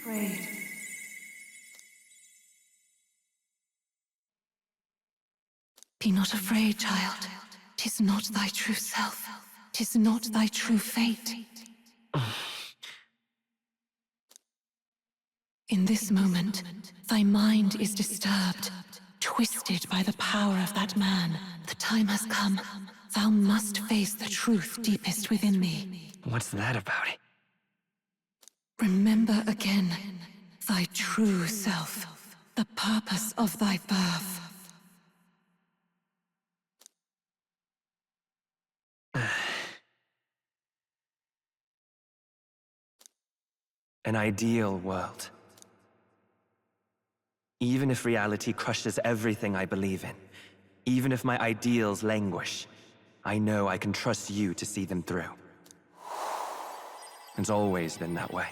Afraid. Be not afraid, child. 'Tis not thy true self. 'Tis not thy true fate. In this moment, thy mind is disturbed, twisted by the power of that man. The time has come. Thou must face the truth deepest within thee. What's that about? Remember again thy true self, the purpose of thy birth. An ideal world. Even if reality crushes everything I believe in, even if my ideals languish, I know I can trust you to see them through. It's always been that way.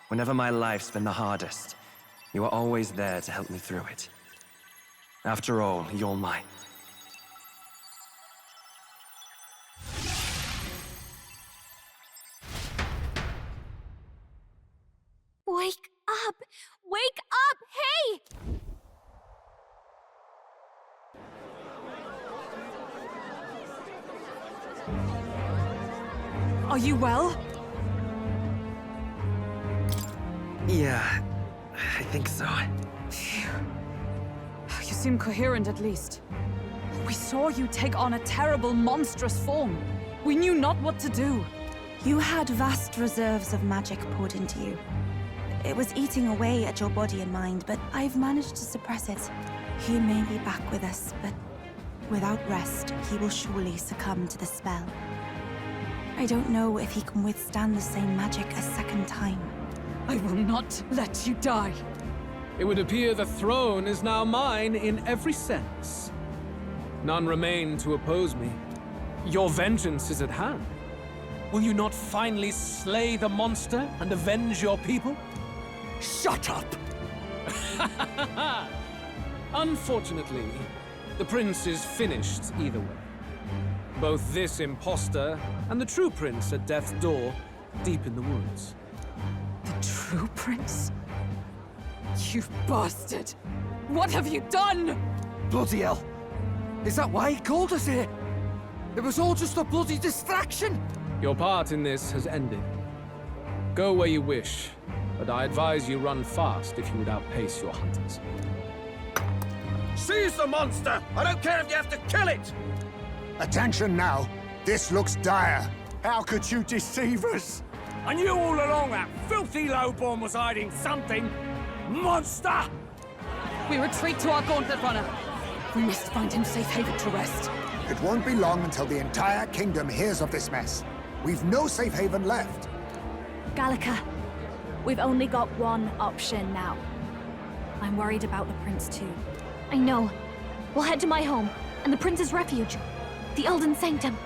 Whenever my life's been the hardest, you are always there to help me through it. After all, you're mine. Wake up! Wake up! Hey! Are you well? Yeah, I think so. Phew. You seem coherent at least. We saw you take on a terrible, monstrous form. We knew not what to do. You had vast reserves of magic poured into you. It was eating away at your body and mind, but I've managed to suppress it. He may be back with us, but without rest, he will surely succumb to the spell. I don't know if he can withstand the same magic a second time. I will not let you die. It would appear the throne is now mine in every sense. None remain to oppose me. Your vengeance is at hand. Will you not finally slay the monster and avenge your people? Shut up! Unfortunately, the prince is finished either way. Both this imposter and the true prince at death's door, deep in the woods. The true prince? You bastard! What have you done? Bloody hell! Is that why he called us here? It was all just a bloody distraction! Your part in this has ended. Go where you wish, but I advise you run fast if you would outpace your hunters. Seize the monster! I don't care if you have to kill it! Attention now. This looks dire. How could you deceive us? I knew all along that filthy lowborn was hiding something! Monster! We retreat to our gauntlet runner. We must find him safe haven to rest. It won't be long until the entire kingdom hears of this mess. We've no safe haven left. Gallica, we've only got one option now. I'm worried about the prince too. I know. We'll head to my home, and the prince's refuge. The Elden Sanctum.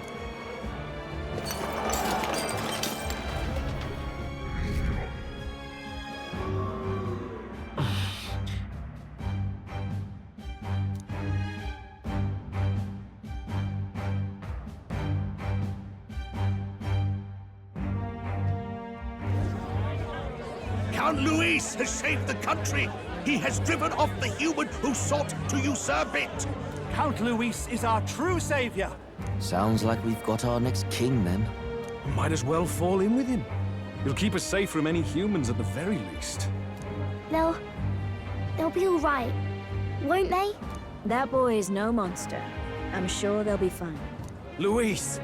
Count Luis has saved the country! He has driven off the human who sought to usurp it! Count Luis is our true savior! Sounds like we've got our next king, then. Might as well fall in with him. He'll keep us safe from any humans at the very least. They'll be all right, won't they? That boy is no monster. I'm sure they'll be fine. Luis!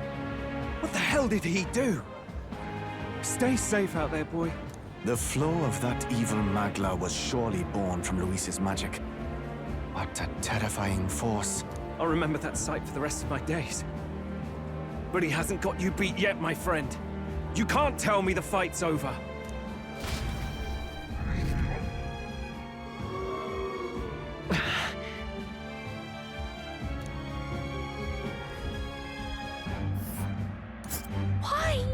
What the hell did he do? Stay safe out there, boy. The flow of that evil Magla was surely born from Luis's magic. What a terrifying force. I'll remember that sight for the rest of my days. But he hasn't got you beat yet, my friend. You can't tell me the fight's over. Why?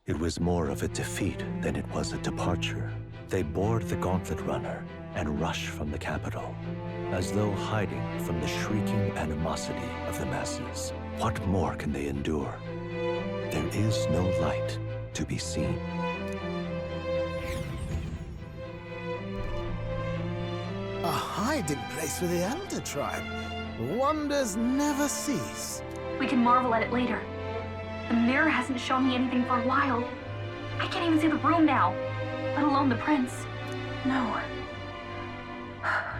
It was more of a defeat than it was a departure. They board the gauntlet runner and rush from the capital, as though hiding from the shrieking animosity of the masses. What more can they endure? There is no light to be seen. A hiding place for the Elder tribe. Wonders never cease. We can marvel at it later. The mirror hasn't shown me anything for a while. I can't even see the room now, let alone the prince. No.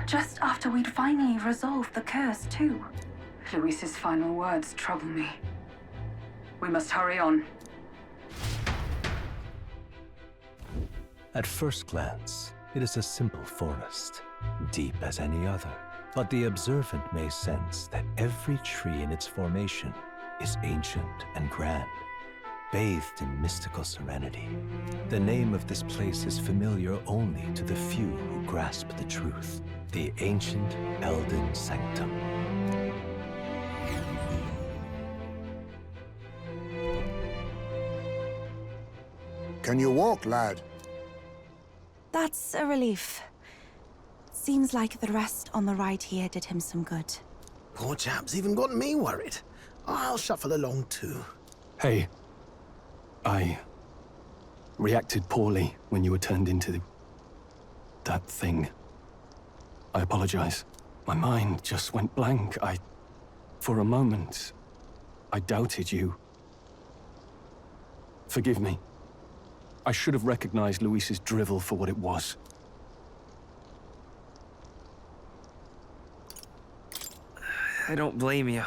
Just after we'd finally resolved the curse, too. Luis's final words trouble me. We must hurry on. At first glance, it is a simple forest, deep as any other. But the observant may sense that every tree in its formation is ancient and grand, bathed in mystical serenity. The name of this place is familiar only to the few who grasp the truth, the ancient Elden Sanctum. Can you walk, lad? That's a relief. Seems like the rest on the ride here did him some good. Poor chap's even got me worried. I'll shuffle along too. Hey, I reacted poorly when you were turned into that thing. I apologize. My mind just went blank. For a moment, I doubted you. Forgive me. I should have recognized Luis's drivel for what it was. I don't blame you.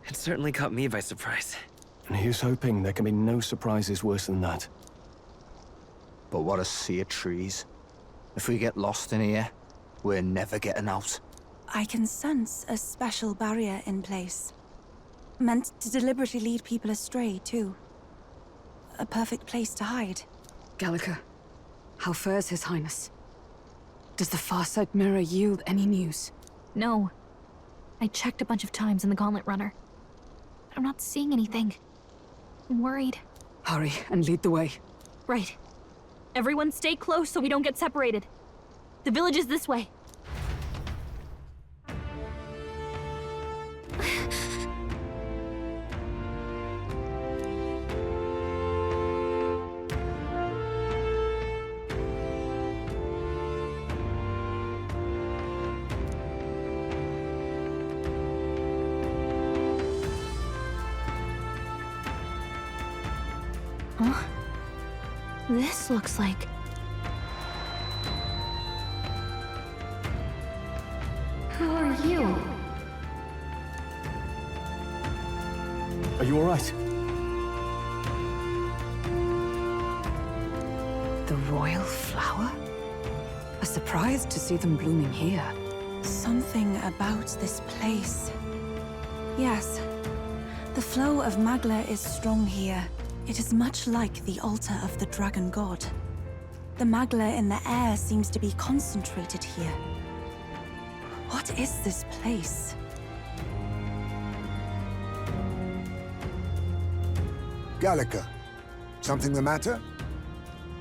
It certainly caught me by surprise. And here's hoping there can be no surprises worse than that. But what a sea of trees. If we get lost in here, we're never getting out. I can sense a special barrier in place. Meant to deliberately lead people astray, too. A perfect place to hide. Gallica, how fares His Highness? Does the Farsight mirror yield any news? No. I checked a bunch of times in the gauntlet runner. But I'm not seeing anything. I'm worried. Hurry and lead the way. Right. Everyone stay close so we don't get separated. The village is this way. Huh? This looks like... Who are you? Are you all right? The royal flower? A surprise to see them blooming here. Something about this place. Yes. The flow of Magla is strong here. It is much like the altar of the dragon god. The Magla in the air seems to be concentrated here. What is this place? Gallica, something the matter?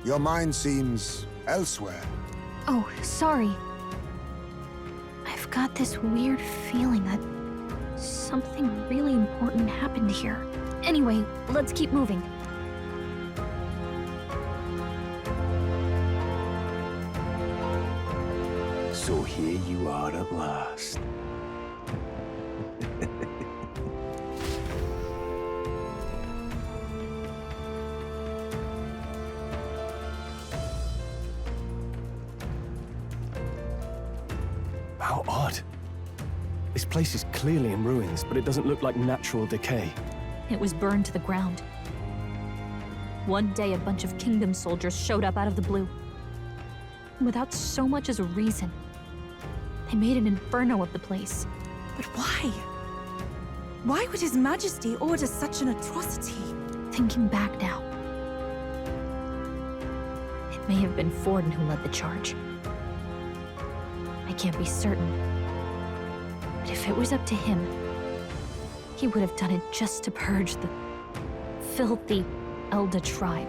Your mind seems elsewhere. Oh, sorry. I've got this weird feeling that something really important happened here. Anyway, let's keep moving. So here you are at last. How odd. This place is clearly in ruins, but it doesn't look like natural decay. It was burned to the ground. One day, a bunch of kingdom soldiers showed up out of the blue. Without so much as a reason. They made an inferno of the place. But why? Why would His Majesty order such an atrocity? Thinking back now, it may have been Forden who led the charge. I can't be certain. But if it was up to him, he would have done it just to purge the filthy, Elda tribe.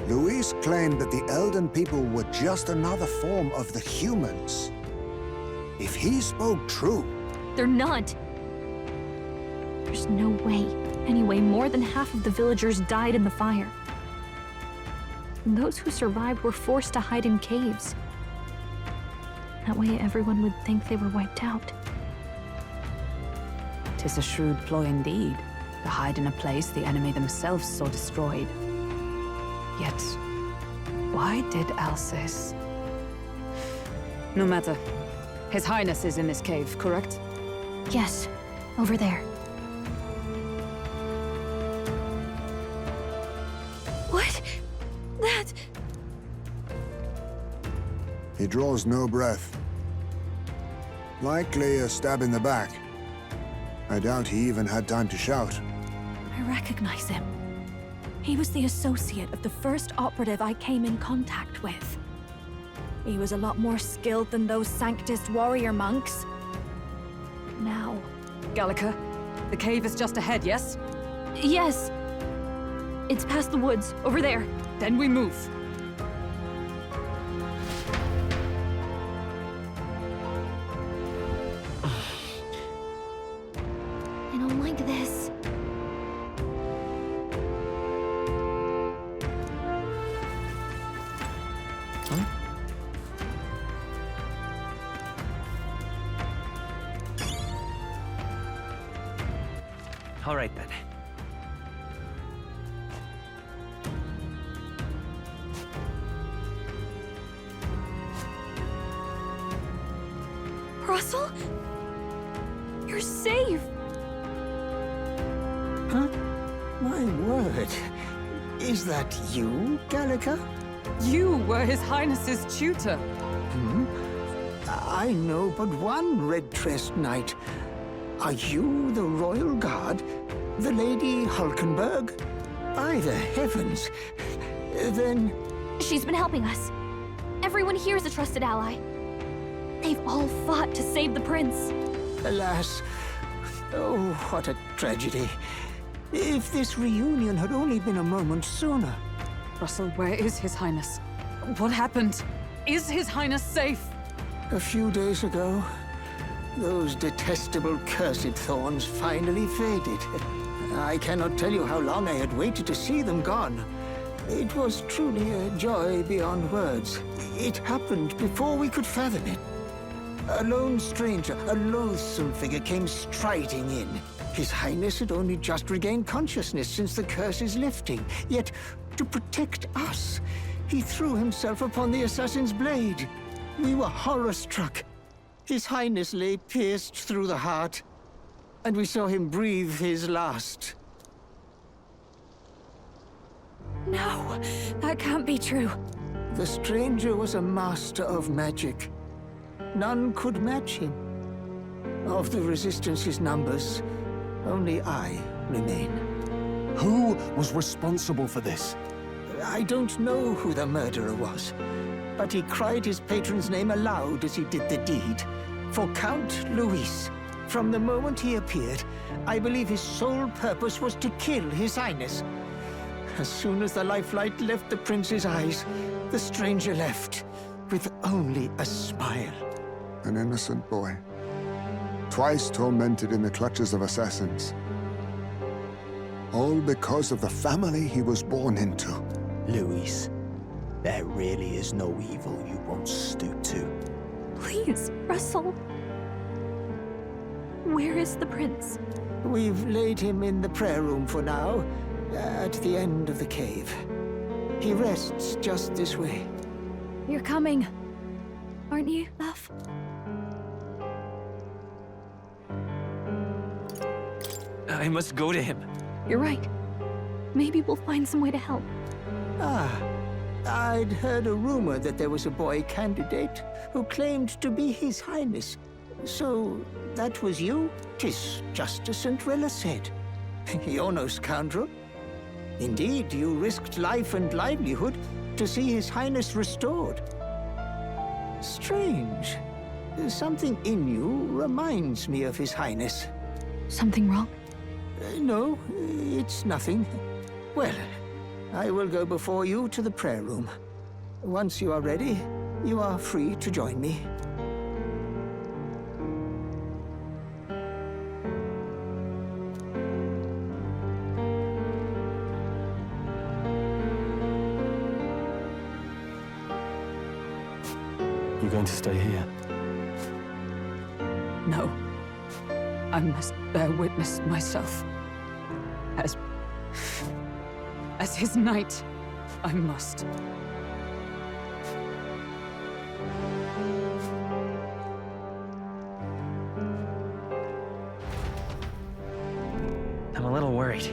Luis claimed that the Elden people were just another form of the humans. If he spoke true... They're not. There's no way. Anyway, more than half of the villagers died in the fire. And those who survived were forced to hide in caves. That way everyone would think they were wiped out. 'Tis a shrewd ploy indeed, to hide in a place the enemy themselves saw destroyed. Yet, why did Alsace? No matter. His Highness is in this cave, correct? Yes, over there. What? That... He draws no breath. Likely a stab in the back. I doubt he even had time to shout. I recognize him. He was the associate of the first operative I came in contact with. He was a lot more skilled than those Sanctist warrior monks. Now... Gallica, the cave is just ahead, yes? Yes. It's past the woods, over there. Then we move. I don't like this. All right, then. Russell? You're safe! Huh? My word. Is that you, Gallica? You were His Highness's tutor. I know but one red-dressed knight. Are you the Royal Guard? The Lady Hulkenberg? By the heavens. Then... She's been helping us. Everyone here is a trusted ally. They've all fought to save the prince. Alas. Oh, what a tragedy. If this reunion had only been a moment sooner. Russell, where is His Highness? What happened? Is His Highness safe? A few days ago, those detestable cursed thorns finally faded. I cannot tell you how long I had waited to see them gone. It was truly a joy beyond words. It happened before we could fathom it. A lone stranger, a loathsome figure came striding in. His Highness had only just regained consciousness since the curse's lifting. Yet, to protect us, he threw himself upon the assassin's blade. We were horror-struck. His Highness lay pierced through the heart, and we saw him breathe his last. No, that can't be true. The stranger was a master of magic. None could match him. Of the Resistance's numbers, only I remain. Who was responsible for this? I don't know who the murderer was, but he cried his patron's name aloud as he did the deed. For Count Luis, from the moment he appeared, I believe his sole purpose was to kill His Highness. As soon as the lifelight left the prince's eyes, the stranger left, with only a smile. An innocent boy. Twice tormented in the clutches of assassins. All because of the family he was born into. Luis, there really is no evil you won't stoop to. Please, Russell. Where is the prince? We've laid him in the prayer room for now, at the end of the cave. He rests just this way. You're coming, aren't you, love? I must go to him. You're right. Maybe we'll find some way to help. Ah, I'd heard a rumor that there was a boy candidate who claimed to be His Highness. So, that was you? 'Tis just as St. Rilla said. You're no scoundrel. Indeed, you risked life and livelihood to see His Highness restored. Strange. Something in you reminds me of His Highness. Something wrong? No, it's nothing. Well, I will go before you to the prayer room. Once you are ready, you are free to join me. You going to stay here? No. I must bear witness myself. As his knight, I must. I'm a little worried.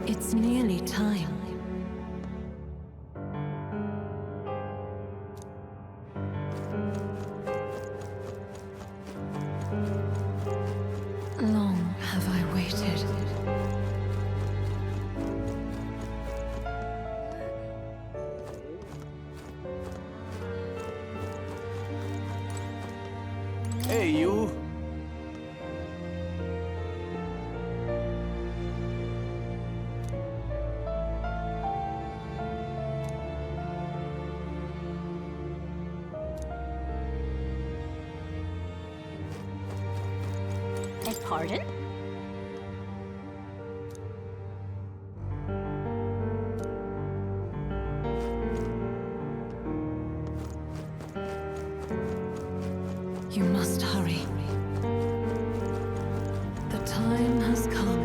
It's nearly time. Long have I waited. Hey, you! Pardon? You must hurry. The time has come.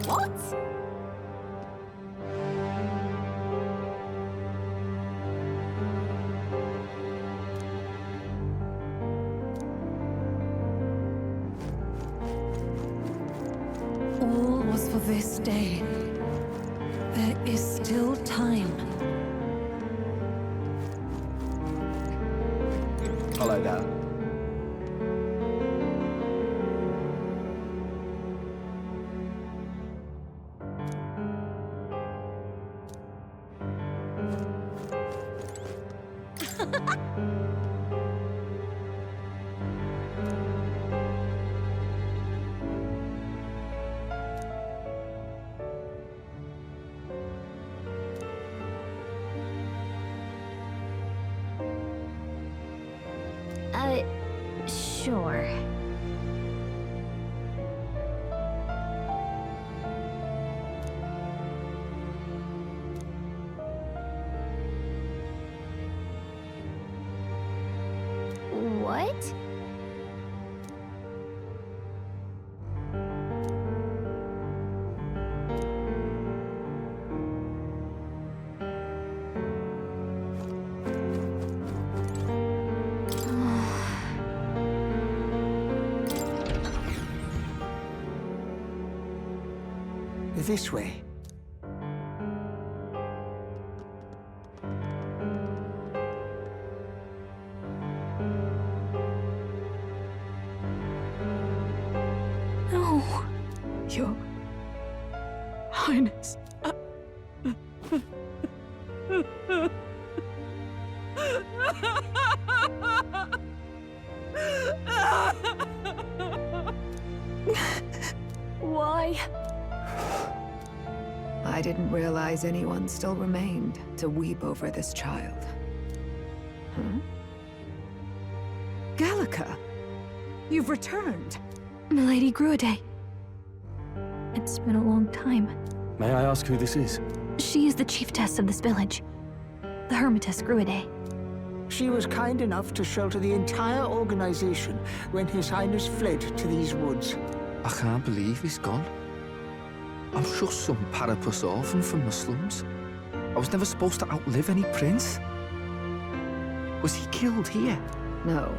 What? All was for this day. There is still time. Hello there. Sure. What? This way. No, Your Highness. Why? I didn't realize anyone still remained to weep over this child. Huh? Gallica! You've returned! Milady Gruaday. It's been a long time. May I ask who this is? She is the chiefess of this village. The Hermitess Gruaday. She was kind enough to shelter the entire organization when His Highness fled to these woods. I can't believe he's gone. I'm just some parapus orphan from the slums. I was never supposed to outlive any prince. Was he killed here? No.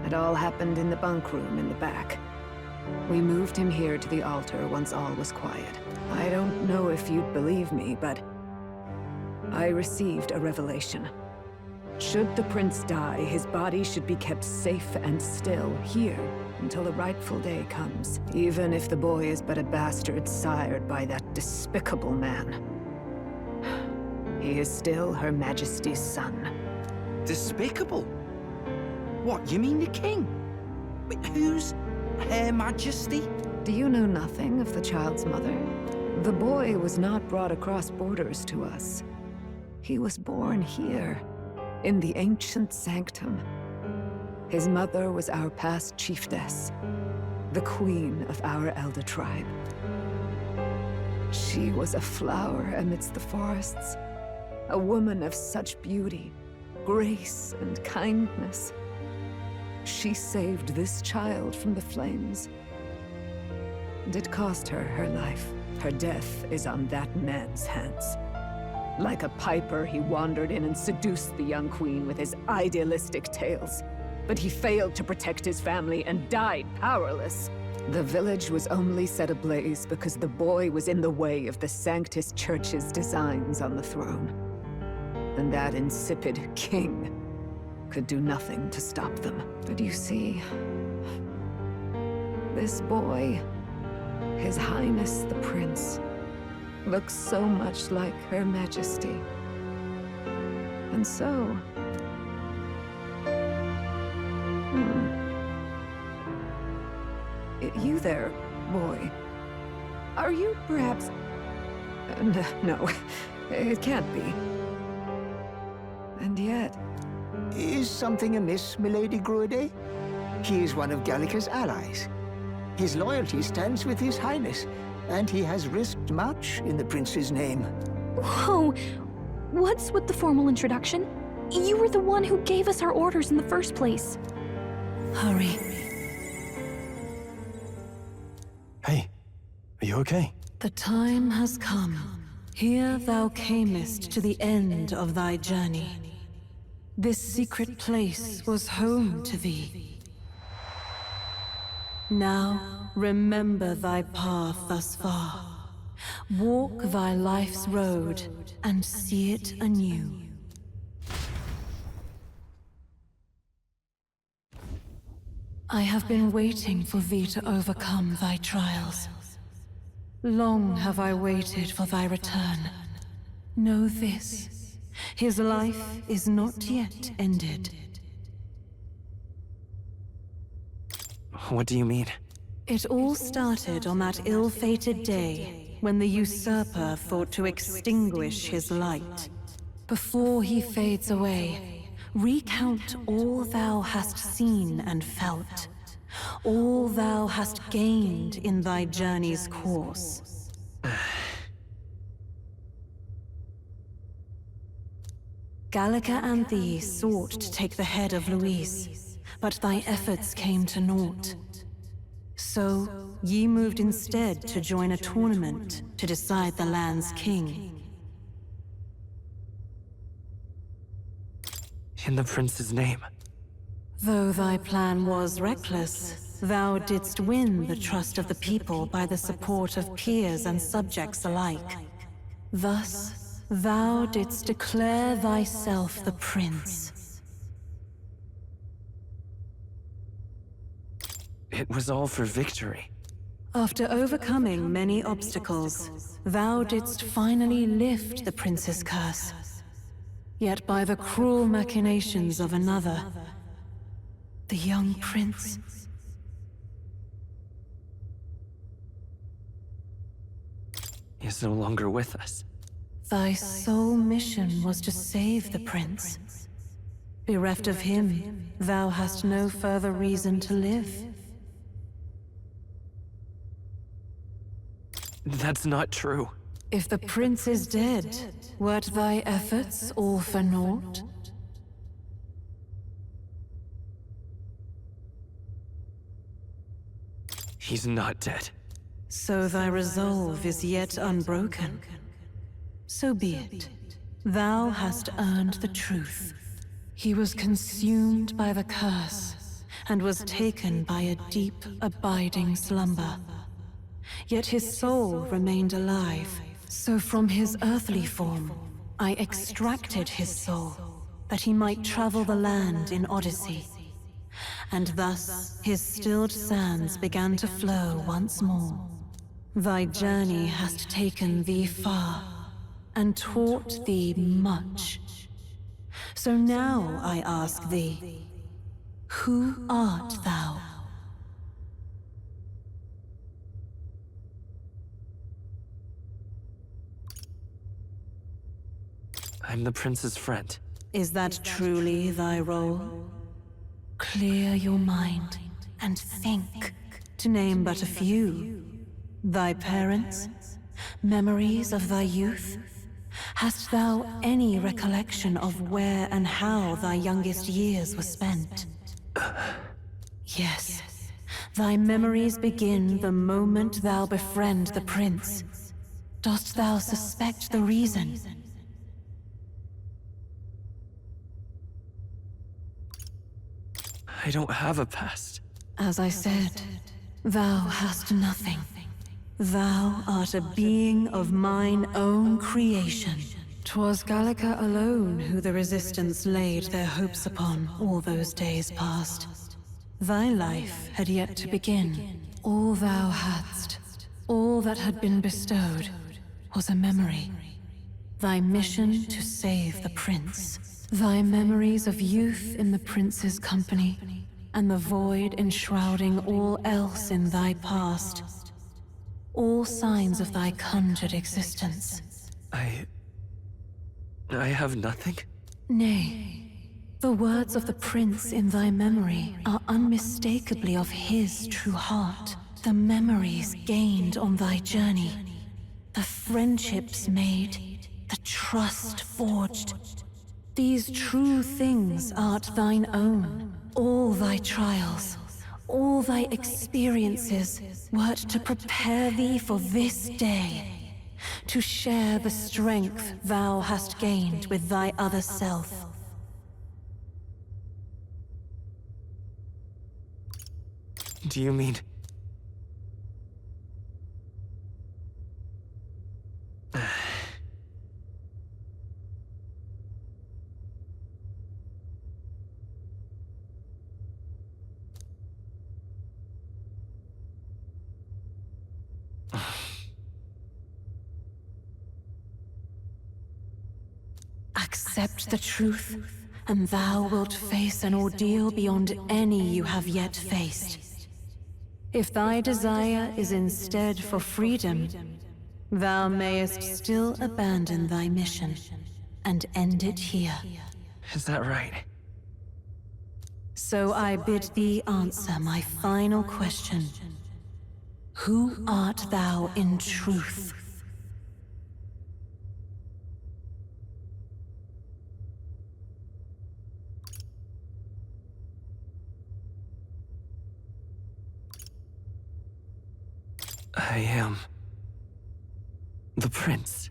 It all happened in the bunk room in the back. We moved him here to the altar once all was quiet. I don't know if you'd believe me, but I received a revelation. Should the prince die, his body should be kept safe and still here until the rightful day comes, even if the boy is but a bastard sired by that despicable man. He is still Her Majesty's son. Despicable? What, you mean the king? Wait, who's Her Majesty? Do you know nothing of the child's mother? The boy was not brought across borders to us. He was born here, in the ancient sanctum. His mother was our past chiefess, the queen of our Elda tribe. She was a flower amidst the forests, a woman of such beauty, grace, and kindness. She saved this child from the flames, and it cost her her life. Her death is on that man's hands. Like a piper, he wandered in and seduced the young queen with his idealistic tales. But he failed to protect his family and died powerless. The village was only set ablaze because the boy was in the way of the Sanctus Church's designs on the throne. And that insipid king could do nothing to stop them. But you see, this boy, His Highness the Prince, looks so much like Her Majesty. And so... You there, boy. Are you perhaps... No, it can't be. And yet... Is something amiss, milady Gruide? He is one of Gallica's allies. His loyalty stands with His Highness, and he has risked much in the prince's name. Whoa! What's with the formal introduction? You were the one who gave us our orders in the first place. Hurry. Hey, are you okay? The time has come. Here thou camest to the end of thy journey. This secret place was home to thee. Now, remember thy path thus far. Walk thy life's road and see it anew. I have been waiting for thee to overcome thy trials. Long have I waited for thy return. Know this, his life is not yet ended. What do you mean? It all started on that ill-fated day when the usurper thought to extinguish his light. Before he fades away, recount all thou hast seen and felt, all thou hast gained in thy journey's course. Gallica and thee sought to take the head of Louise, but thy efforts came to naught. So, ye moved instead to join a tournament to decide the land's king. In the prince's name. Though thy plan was reckless, thou didst win the trust of the people by the support of peers and subjects alike. Thus, thou didst declare thyself the prince. It was all for victory. After overcoming many obstacles, thou didst finally lift the prince's curse. Yet by the cruel machinations of another, the young prince is no longer with us. Thy sole mission was to save the prince. Bereft of him, thou hast no further reason to live. That's not true. If the prince is dead, wert thy efforts all for naught? He's not dead. So thy resolve is yet unbroken. So be it. Thou hast earned the truth. He was consumed by the curse, and was taken by a deep, abiding slumber. Yet his soul remained alive, so from his earthly form, I extracted his soul, that he might travel the land in Odyssey. And thus his stilled sands began to flow once more. Thy journey hast taken thee far, and taught thee much. So now I ask thee, who art thou? I'm the prince's friend. Is that truly thy role? Clear your mind and think, to name but a few. Thy parents, memories of thy youth? Hast thou any recollection of where and how thy youngest years were spent? Yes, thy memories begin the moment thou befriend the prince. Dost thou suspect the reason? I don't have a past. As I said, thou hast nothing. Thou art a being of mine own creation. 'Twas Gallica alone who the Resistance laid their hopes upon all those days past. Thy life had yet to begin. All thou hadst, all that had been bestowed, was a memory. Thy mission to save the prince. Thy memories of youth in the prince's company, and the void enshrouding all else in thy past. All signs of thy conjured existence. I have nothing? Nay, the words of the prince in thy memory are unmistakably of his true heart. The memories gained on thy journey, the friendships made, the trust forged. These true things art thine own. All thy trials, all thy experiences wert to prepare thee for this day, to share the strength thou hast gained with thy other self. Do you mean... Accept the truth, and thou wilt face an ordeal beyond any you have yet faced. If thy desire is instead for freedom, thou mayest still abandon thy mission and end it here. Is that right? So I bid thee answer my final question. Who art thou in truth? I am... the prince.